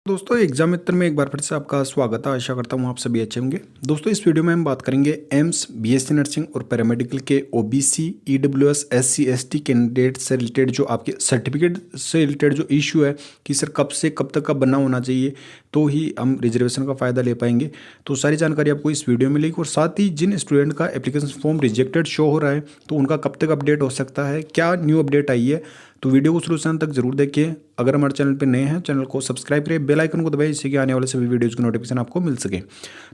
दोस्तों एग्जाम मित्र में एक बार फिर से आपका स्वागत है। आशा करता हूँ आप सभी अच्छे होंगे। दोस्तों इस वीडियो में हम बात करेंगे एम्स, बीएससी नर्सिंग और पैरामेडिकल के OBC, EWS, SC, ST candidate से रिलेटेड जो आपके सर्टिफिकेट से रिलेटेड जो इशू है कि सर कब से कब तक का बनना होना चाहिए तो ही हम रिजर्वेशन का फ़ायदा ले पाएंगे। तो सारी जानकारी आपको इस वीडियो में मिलेगी और साथ ही जिन स्टूडेंट का एप्लीकेशन फॉर्म रिजेक्टेड शो हो रहा है तो उनका कब तक अपडेट हो सकता है, क्या न्यू अपडेट आई है, तो वीडियो को शुरू से अंत तक जरूर देखिए। अगर हमारे चैनल पर नए हैं चैनल को सब्सक्राइब करें, बेल आइकन को दबाएं जिससे कि आने वाले सभी वीडियोज़ की नोटिफिकेशन आपको मिल सके।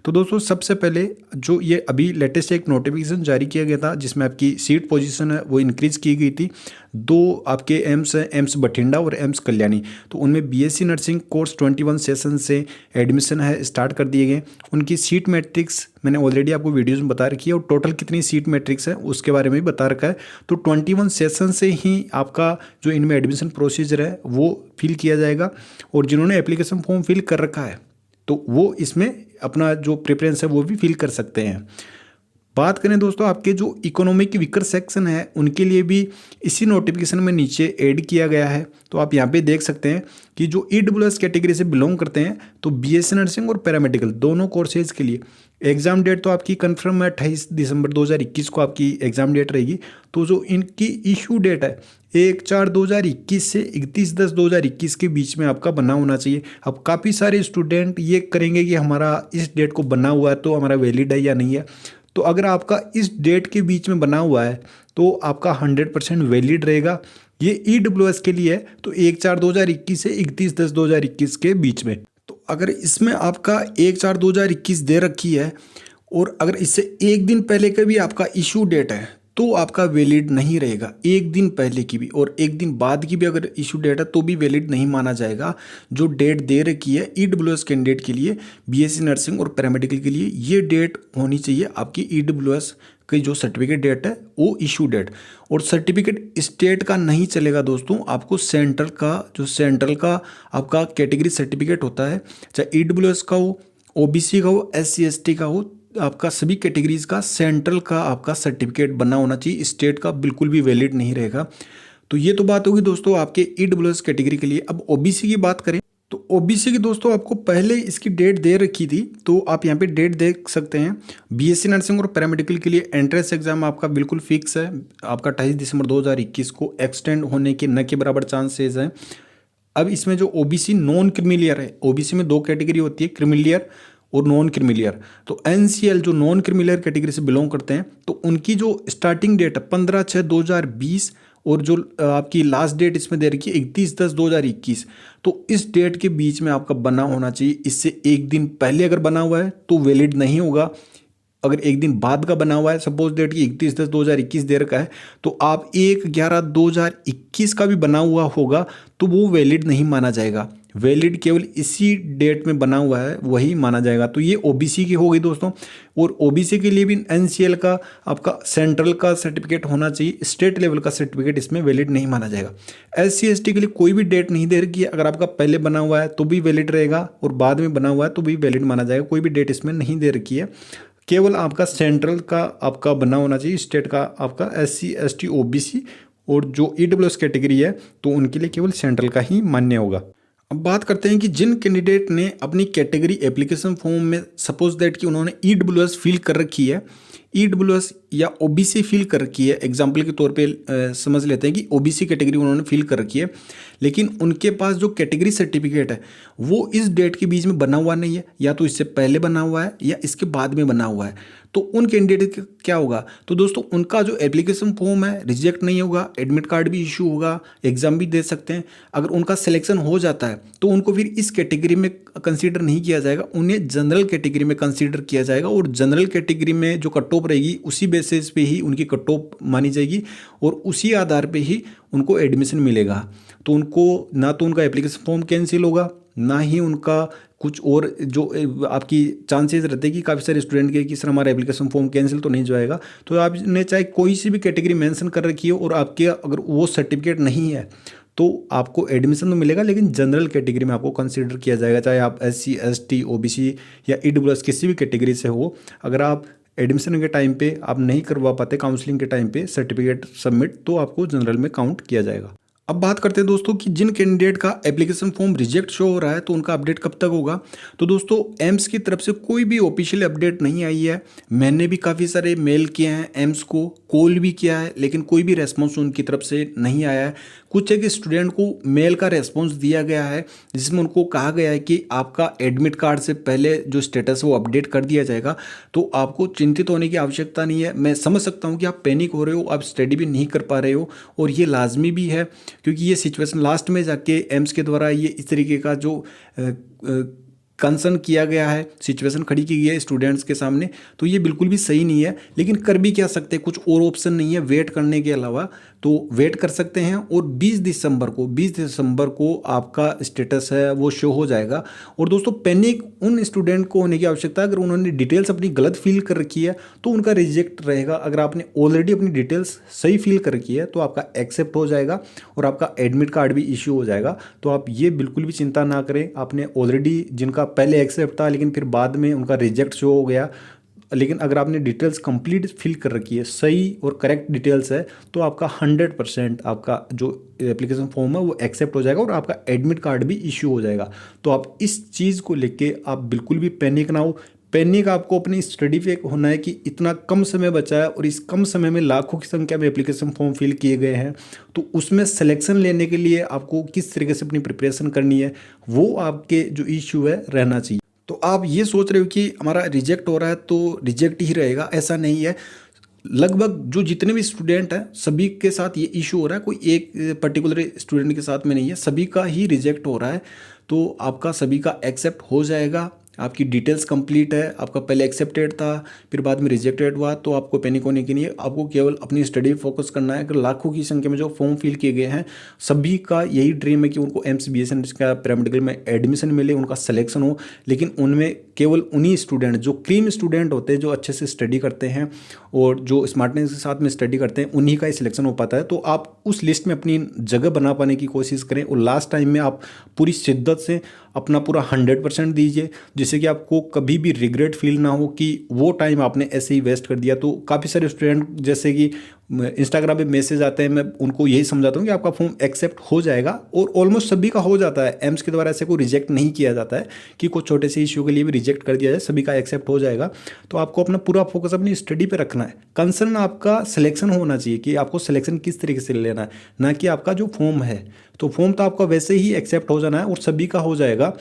तो दोस्तों सबसे पहले जो ये अभी लेटेस्ट एक नोटिफिकेशन जारी किया गया था जिसमें आपकी सीट पोजीशन है वो इंक्रीज़ की गई थी। दो आपके एम्स हैं, एम्स बठिंडा और एम्स कल्याणी, तो उनमें बीएससी नर्सिंग कोर्स 21 सेशन से एडमिशन है स्टार्ट कर दिए गए। उनकी सीट मैट्रिक्स मैंने ऑलरेडी आपको वीडियोज़ में बता रखी है और टोटल कितनी सीट मैट्रिक्स है उसके बारे में भी बता रखा है। तो 21 सेशन से ही आपका जो इनमें एडमिशन प्रोसीजर है वो फिल किया जाएगा और जिन्होंने एप्लीकेशन फॉर्म फिल कर रखा है तो वो इसमें अपना जो प्रेफरेंस है वो भी फिल कर सकते हैं। बात करें दोस्तों आपके जो इकोनॉमिक वीकर सेक्शन है उनके लिए भी इसी नोटिफिकेशन में नीचे ऐड किया गया है। तो आप यहाँ पे देख सकते हैं कि जो ईडब्ल्यूएस कैटेगरी से बिलोंग करते हैं तो बीएससी नर्सिंग और पैरामेडिकल दोनों कोर्सेज के लिए एग्ज़ाम डेट तो आपकी कंफर्म है 28 दिसंबर 2021 को आपकी एग्ज़ाम डेट रहेगी। तो जो इनकी इशू डेट है 1/4/2021 से 31/10/2021 के बीच में आपका बना होना चाहिए। अब काफ़ी सारे स्टूडेंट ये करेंगे कि हमारा इस डेट को बना हुआ है तो हमारा वैलिड है या नहीं है। तो अगर आपका इस डेट के बीच में बना हुआ है तो आपका 100% वैलिड रहेगा। ये ईडब्ल्यूएस के लिए है तो 1/4/2021 से 31/10/2021 के बीच में। तो अगर इसमें आपका 1/4/2021 दे रखी है और अगर इससे एक दिन पहले का भी आपका इशू डेट है तो आपका वैलिड नहीं रहेगा। एक दिन पहले की भी और एक दिन बाद की भी अगर इशू डेट है तो भी वैलिड नहीं माना जाएगा। जो डेट दे रखी है ईडब्ल्यूएस कैंडिडेट के लिए, बीएससी नर्सिंग और पैरामेडिकल के लिए ये डेट होनी चाहिए आपकी ईडब्ल्यूएस की जो सर्टिफिकेट डेट है वो इशू डेट। और सर्टिफिकेट स्टेट का नहीं चलेगा दोस्तों, आपको सेंट्रल का आपका कैटेगरी सर्टिफिकेट होता है, चाहे ईडब्ल्यूएस का हो, ओबीसी का हो, एससी एसटी का हो, आपका सभी कैटेगरीज का सेंट्रल का आपका सर्टिफिकेट बना होना चाहिए। स्टेट का बिल्कुल भी वैलिड नहीं रहेगा। तो ये तो बात होगी दोस्तों आपके ईडब्ल्यूएस कैटेगरी के लिए। अब ओबीसी की बात करें तो ओबीसी की दोस्तों आपको पहले इसकी डेट दे रखी थी तो आप यहाँ पे डेट देख सकते हैं। बीएससी नर्सिंग और पैरामेडिकल के लिए एंट्रेंस एग्जाम आपका बिल्कुल फिक्स है, आपका 28 दिसंबर 2021 को एक्सटेंड होने के न के बराबर चांसेस हैं। अब इसमें जो ओबीसी नॉन क्रीमिलियर है, ओबीसी में दो कैटेगरी होती है, क्रीमिलियर और नॉन क्रीमिलियर। तो एनसीएल जो नॉन क्रीमिलियर कैटेगरी से बिलोंग करते हैं तो उनकी जो स्टार्टिंग डेट है 15/6/2020 और जो आपकी लास्ट डेट इसमें दे रखी है 31/10/2021, तो इस डेट के बीच में आपका बना होना चाहिए। इससे एक दिन पहले अगर बना हुआ है तो वैलिड नहीं होगा। अगर एक दिन बाद का बना हुआ है, सपोज डेट की 31/10/2021 दे रखा है, तो आप 1/11/2021 का भी बना हुआ होगा तो वो वैलिड नहीं माना जाएगा। वैलिड केवल इसी डेट में बना हुआ है वही माना जाएगा। तो ये ओबीसी की हो गई दोस्तों। और ओबीसी के लिए भी एनसीएल का आपका सेंट्रल का सर्टिफिकेट होना चाहिए, स्टेट लेवल का सर्टिफिकेट इसमें वैलिड नहीं माना जाएगा। एससी एसटी के लिए कोई भी डेट नहीं दे रखी है, अगर आपका पहले बना हुआ है तो भी वैलिड रहेगा और बाद में बना हुआ है तो भी वैलिड माना जाएगा। कोई भी डेट इसमें नहीं दे रखी है, केवल आपका सेंट्रल का आपका बना होना चाहिए, स्टेट का आपका एससी एसटी ओबीसी और जो ईडब्ल्यूएस कैटेगरी है तो उनके लिए केवल सेंट्रल का ही मान्य होगा। अब बात करते हैं कि जिन कैंडिडेट ने अपनी कैटेगरी एप्लीकेशन फॉर्म में सपोज दैट कि उन्होंने ईडब्ल्यूएस फिल कर रखी है, ईडब्ल्यूएस या ओबीसी फिल कर रखी है, एग्जाम्पल के तौर पे समझ लेते हैं कि ओबीसी कैटेगरी उन्होंने फिल कर रखी है लेकिन उनके पास जो कैटेगरी सर्टिफिकेट है वो इस डेट के बीच में बना हुआ नहीं है, या तो इससे पहले बना हुआ है या इसके बाद में बना हुआ है, तो उन कैंडिडेट का क्या होगा? तो दोस्तों उनका जो एप्लीकेशन फॉर्म है रिजेक्ट नहीं होगा, एडमिट कार्ड भी इशू होगा, एग्जाम भी दे सकते हैं। अगर उनका सिलेक्शन हो जाता है तो उनको फिर इस कैटेगरी में कंसीडर नहीं किया जाएगा, उन्हें जनरल कैटेगरी में कंसीडर किया जाएगा और जनरल कैटेगरी में जो कट ऑफ रहेगी उसी बेसिस पे ही उनकी कट ऑफ मानी जाएगी और उसी आधार पे ही उनको एडमिशन मिलेगा। तो उनको ना तो उनका एप्लीकेशन फॉर्म कैंसिल होगा, ना ही उनका कुछ और जो आपकी चांसेस रहते हैं कि काफ़ी सारे स्टूडेंट के कि सर हमारा एप्लीकेशन फॉर्म कैंसिल तो नहीं जाएगा। तो आपने चाहे कोई सी भी कैटेगरी मेंशन कर रखी हो और आपके अगर वो सर्टिफिकेट नहीं है तो आपको एडमिशन तो मिलेगा लेकिन जनरल कैटेगरी में आपको कंसीडर किया जाएगा, चाहे आप एससी एसटी ओबीसी या ईडब्ल्यूएस किसी भी कैटेगरी से हो। अगर आप एडमिशन के टाइम पे आप नहीं करवा पाते, काउंसलिंग के टाइम पे सर्टिफिकेट सबमिट, तो आपको जनरल में काउंट किया जाएगा। अब बात करते हैं दोस्तों कि जिन कैंडिडेट का एप्लीकेशन फॉर्म रिजेक्ट शो हो रहा है तो उनका अपडेट कब तक होगा। तो दोस्तों एम्स की तरफ से कोई भी ऑफिशियल अपडेट नहीं आई है। मैंने भी काफ़ी सारे मेल किए हैं एम्स को, कॉल भी किया है, लेकिन कोई भी रेस्पॉन्स उनकी तरफ से नहीं आया है। कुछ एक स्टूडेंट को मेल का रेस्पॉन्स दिया गया है जिसमें उनको कहा गया है कि आपका एडमिट कार्ड से पहले जो स्टेटस है वो अपडेट कर दिया जाएगा। तो आपको चिंतित होने की आवश्यकता नहीं है। मैं समझ सकता हूँ कि आप पैनिक हो रहे हो, आप स्टडी भी नहीं कर पा रहे हो, और ये लाजमी भी है क्योंकि ये सिचुएशन लास्ट में जाके एम्स के द्वारा ये इस तरीके का जो कंसर्न किया गया है, सिचुएशन खड़ी की गई है स्टूडेंट्स के सामने, तो ये बिल्कुल भी सही नहीं है। लेकिन कर भी क्या सकते हैं, कुछ और ऑप्शन नहीं है वेट करने के अलावा। तो वेट कर सकते हैं और 20 दिसंबर को आपका स्टेटस है वो शो हो जाएगा। और दोस्तों पैनिक उन स्टूडेंट को होने की आवश्यकता है अगर उन्होंने डिटेल्स अपनी गलत फिल कर रखी है तो उनका रिजेक्ट रहेगा। अगर आपने ऑलरेडी अपनी डिटेल्स सही फिल कर रखी है तो आपका एक्सेप्ट हो जाएगा और आपका एडमिट कार्ड भी इश्यू हो जाएगा। तो आप ये बिल्कुल भी चिंता ना करें। आपने ऑलरेडी जिनका पहले एक्सेप्ट था लेकिन फिर बाद में उनका रिजेक्ट शो हो गया, लेकिन अगर आपने डिटेल्स कंप्लीट फिल कर रखी है, सही और करेक्ट डिटेल्स है, तो आपका 100% आपका जो एप्लीकेशन फॉर्म है वो एक्सेप्ट हो जाएगा और आपका एडमिट कार्ड भी इश्यू हो जाएगा। तो आप इस चीज़ को लेके आप बिल्कुल भी पैनिक ना हो। पैनिक आपको अपनी स्टडी पे होना है कि इतना कम समय बचा है और इस कम समय में लाखों की संख्या में एप्लीकेशन फॉर्म फिल किए गए हैं, तो उसमें सिलेक्शन लेने के लिए आपको किस तरीके से अपनी प्रिपरेशन करनी है वो आपके जो इश्यू है रहना चाहिए। तो आप ये सोच रहे हो कि हमारा रिजेक्ट हो रहा है तो रिजेक्ट ही रहेगा, ऐसा नहीं है। लगभग जो जितने भी स्टूडेंट हैं सभी के साथ ये इशू हो रहा है, कोई एक पर्टिकुलर स्टूडेंट के साथ में नहीं है, सभी का ही रिजेक्ट हो रहा है। तो आपका सभी का एक्सेप्ट हो जाएगा। आपकी डिटेल्स कंप्लीट है, आपका पहले एक्सेप्टेड था फिर बाद में रिजेक्टेड हुआ, तो आपको पैनिक होने की नहीं है। आपको केवल अपनी स्टडी फोकस करना है। अगर लाखों की संख्या में जो फॉर्म फिल किए गए हैं सभी का यही ड्रीम है कि उनको एम्स BSN का पैरामेडिकल में एडमिशन मिले, उनका सिलेक्शन हो। लेकिन उनमें केवल उन्हीं स्टूडेंट जो क्रीम स्टूडेंट होते हैं, जो अच्छे से स्टडी करते हैं और जो स्मार्टनेस के साथ में स्टडी करते हैं, उन्हीं का ही सिलेक्शन हो पाता है। तो आप उस लिस्ट में अपनी जगह बना पाने की कोशिश करें और लास्ट टाइम में आप पूरी शिद्दत से अपना पूरा 100% दीजिए, जिससे कि आपको कभी भी रिग्रेट फील ना हो कि वो टाइम आपने ऐसे ही वेस्ट कर दिया। तो काफ़ी सारे स्टूडेंट जैसे कि इंस्टाग्राम पे मैसेज आते हैं, मैं उनको यही समझाता हूँ कि आपका फॉर्म एक्सेप्ट हो जाएगा और ऑलमोस्ट सभी का हो जाता है। एम्स के द्वारा ऐसे कोई रिजेक्ट नहीं किया जाता है कि कुछ छोटे से इश्यू के लिए भी रिजेक्ट कर दिया जाए, सभी का एक्सेप्ट हो जाएगा। तो आपको अपना पूरा फोकस अपनी स्टडी पे रखना है। कंसर्न आपका सिलेक्शन होना चाहिए कि आपको सिलेक्शन किस तरीके से लेना है, ना कि आपका जो फॉर्म है। तो फॉर्म तो आपका वैसे ही एक्सेप्ट हो जाना है और सभी का हो जाएगा,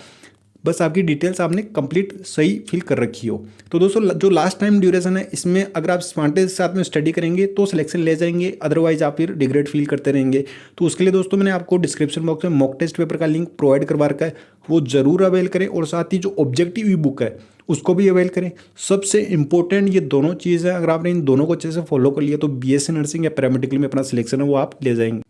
बस आपकी डिटेल्स आपने कंप्लीट सही फिल कर रखी हो। तो दोस्तों जो लास्ट टाइम ड्यूरेशन है इसमें अगर आप स्मार्टनेस के साथ में स्टडी करेंगे तो सिलेक्शन ले जाएंगे, अदरवाइज आप फिर रिग्रेट फील करते रहेंगे। तो उसके लिए दोस्तों मैंने आपको डिस्क्रिप्शन बॉक्स में मॉक टेस्ट पेपर का लिंक प्रोवाइड करवा रखा है, वो जरूर अवेल करें। और साथ ही जो ऑब्जेक्टिव ई बुक है उसको भी अवेल करें। सबसे इंपॉर्टेंट ये दोनों चीज़ है, अगर आपने इन दोनों को अच्छे से फॉलो कर लिया तो BSc नर्सिंग या पैरामेडिकल में अपना सिलेक्शन है वो आप ले जाएंगे।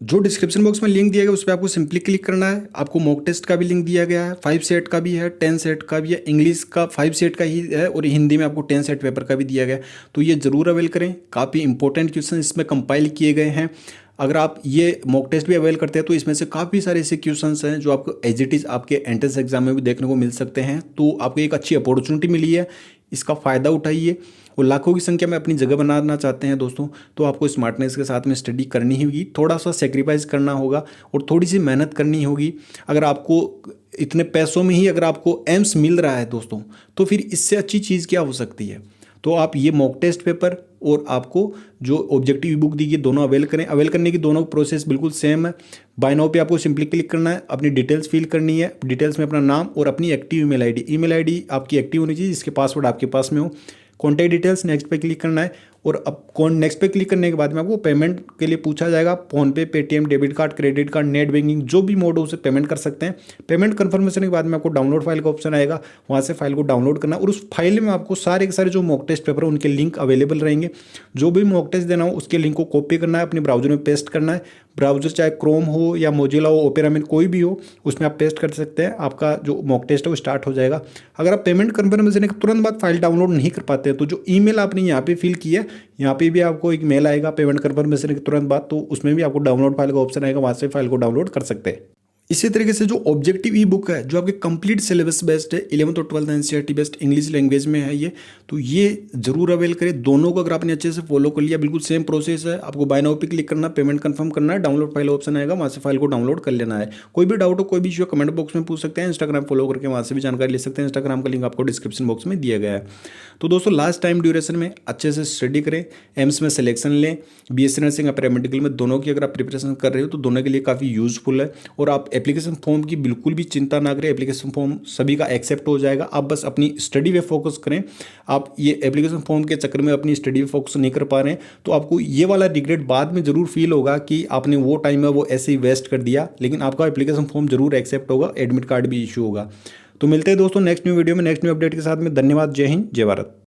जो डिस्क्रिप्शन बॉक्स में लिंक दिया गया उस पर आपको सिंपली क्लिक करना है। आपको मॉक टेस्ट का भी लिंक दिया गया है, 5 सेट का भी है, 10 सेट का भी है। इंग्लिश का 5 सेट का ही है और हिंदी में आपको 10 सेट पेपर का भी दिया गया है। तो ये ज़रूर अवेल करें, काफ़ी इंपॉर्टेंट क्वेश्चन इसमें कंपाइल किए गए हैं। अगर आप ये मॉक टेस्ट भी अवेल करते हैं तो इसमें से काफ़ी सारे ऐसे क्वेश्चंस हैं जो आपको एज इट इज़ आपके एंट्रेंस एग्जाम में भी देखने को मिल सकते हैं। तो आपको एक अच्छी अपॉर्चुनिटी मिली है, इसका फ़ायदा उठाइए। और लाखों की संख्या में अपनी जगह बनाना चाहते हैं दोस्तों, तो आपको स्मार्टनेस के साथ में स्टडी करनी होगी, थोड़ा सा सेक्रीफाइस करना होगा और थोड़ी सी मेहनत करनी होगी। अगर आपको इतने पैसों में ही अगर आपको एम्स मिल रहा है दोस्तों, तो फिर इससे अच्छी चीज़ क्या हो सकती है। तो आप ये मॉक टेस्ट पेपर और आपको जो ऑब्जेक्टिव ई बुक दी गई दोनों अवेल करें। अवेल करने की दोनों प्रोसेस बिल्कुल सेम है। बाय नाउ पे आपको सिंपली क्लिक करना है, अपनी डिटेल्स फिल करनी है। डिटेल्स में अपना नाम और अपनी एक्टिव ईमेल आईडी आपकी एक्टिव होनी चाहिए, जिसके पासवर्ड आपके पास में हो। कॉन्टैक्ट डिटेल्स नेक्स्ट पे क्लिक करना है और अब नेक्स्ट पे क्लिक करने के बाद में आपको पेमेंट के लिए पूछा जाएगा। PhonePe, Paytm, debit card, credit card, net banking, जो भी मोड हो उसे पेमेंट कर सकते हैं। पेमेंट कन्फर्मेशन के बाद में आपको डाउनलोड फाइल का ऑप्शन आएगा, वहाँ से फाइल को डाउनलोड करना और उस फाइल में आपको सारे के सारे जो मॉक टेस्ट पेपर है उनके लिंक अवेलेबल रहेंगे। जो भी मॉक टेस्ट देना हो उसके लिंक को कॉपी करना है, अपने ब्राउजर में पेस्ट करना है। ब्राउजर चाहे क्रोम हो या मोजिला हो, ओपेरा में कोई भी हो, उसमें आप पेस्ट कर सकते हैं। आपका जो मॉक टेस्ट है वो स्टार्ट हो जाएगा। अगर आप पेमेंट कन्फर्मेशन के तुरंत बाद फाइल डाउनलोड नहीं कर पाते हैं तो जो ईमेल आपने यहाँ पे फिल की है, यहाँ पे भी आपको एक मेल आएगा पेमेंट कन्फर्मेशन के तुरंत बाद, तो उसमें भी आपको डाउनलोड फाइल का ऑप्शन आएगा, वहाँ से फाइल को डाउनलोड कर सकते हैं। इसी तरीके से जो ऑब्जेक्टिव ई बुक है जो आपके कंप्लीट सिलेबस बेस्ड है, 11th और 12th NCERT based English language में है ये, तो ये जरूर अवेल करें। दोनों को अगर आपने अच्छे से फॉलो कर लिया, बिल्कुल सेम प्रोसेस है। आपको बाय नाउ पे क्लिक करना, पेमेंट कंफर्म करना है, डाउनलोड फाइल ऑप्शन आएगा, वहाँ से फाइल को डाउनलोड कर लेना है। कोई भी डाउट हो, कोई भी इशू कमेंट बॉक्स में पूछ सकते हैं। इंस्टाग्राम फॉलो करके वहाँ से भी जानकारी ले सकते हैं। इंस्टाग्राम का लिंक आपको डिस्क्रिप्शन बॉक्स में दिया गया है। तो दोस्तों लास्ट टाइम ड्यूरेशन में अच्छे से स्टडी करें, एम्स में सिलेक्शन लें, बीएससी नर्सिंग या पैरामेडिकल में दोनों की अगर आप प्रिपरेशन कर रहे हो तो दोनों के लिए काफ़ी यूजफुल है। और आप एप्लीकेशन फॉर्म की बिल्कुल भी चिंता ना करें, एप्लीकेशन फॉर्म सभी का एक्सेप्ट हो जाएगा। आप बस अपनी स्टडी पे फोकस करें। आप ये एप्लीकेशन फॉर्म के चक्कर में अपनी स्टडी पे फोकस नहीं कर पा रहे हैं तो आपको ये वाला रिग्रेट बाद में जरूर फील होगा कि आपने वो टाइम है वो ऐसे ही वेस्ट कर दिया, लेकिन आपका एप्लीकेशन फॉर्म जरूर एक्सेप्ट होगा, एडमिट कार्ड भी इशू होगा। तो मिलते हैं दोस्तों नेक्स्ट न्यू वीडियो में नेक्स्ट न्यू अपडेट के साथ में। धन्यवाद। जय हिंद, जय भारत।